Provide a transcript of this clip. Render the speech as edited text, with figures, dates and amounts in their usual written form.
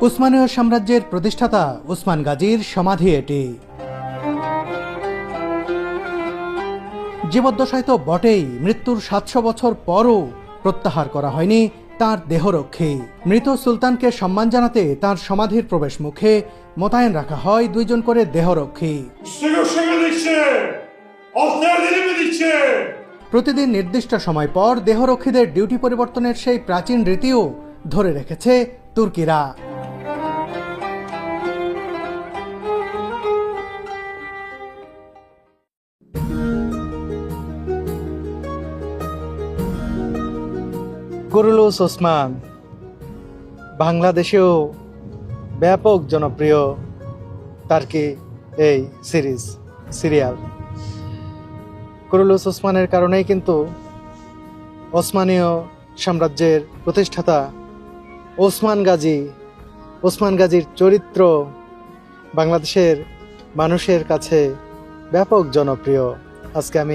উসমানীয় সাম্রাজ্যের প্রতিষ্ঠাতা ওসমান গাজীর সমাধি এটি। জীবদ্দশায় তো বটেই, মৃত্যুর 700 বছর পরও প্রত্যাহার করা হয়নি তার দেহরক্ষী। মৃত সুলতানকে সম্মান জানাতে তার সমাধির প্রবেশ মুখে মোতায়েন রাখা হয় 2 জন করে দেহরক্ষী। প্রতিদিন নির্দিষ্ট সময় পর দেহরক্ষীদের ডিউটি পরিবর্তনের সেই প্রাচীন রীতিও ধরে রেখেছে তুর্কিরা। কুরুলুস ওসমান বাংলাদেশেও ব্যাপক জনপ্রিয় টার্কি এই সিরিয়াল। কুরুলুস ওসমানের কারণেই কিন্তু ওসমানীয় সাম্রাজ্যের প্রতিষ্ঠাতা ওসমান গাজীর চরিত্র বাংলাদেশের মানুষের কাছে ব্যাপক জনপ্রিয়। আজকে আমি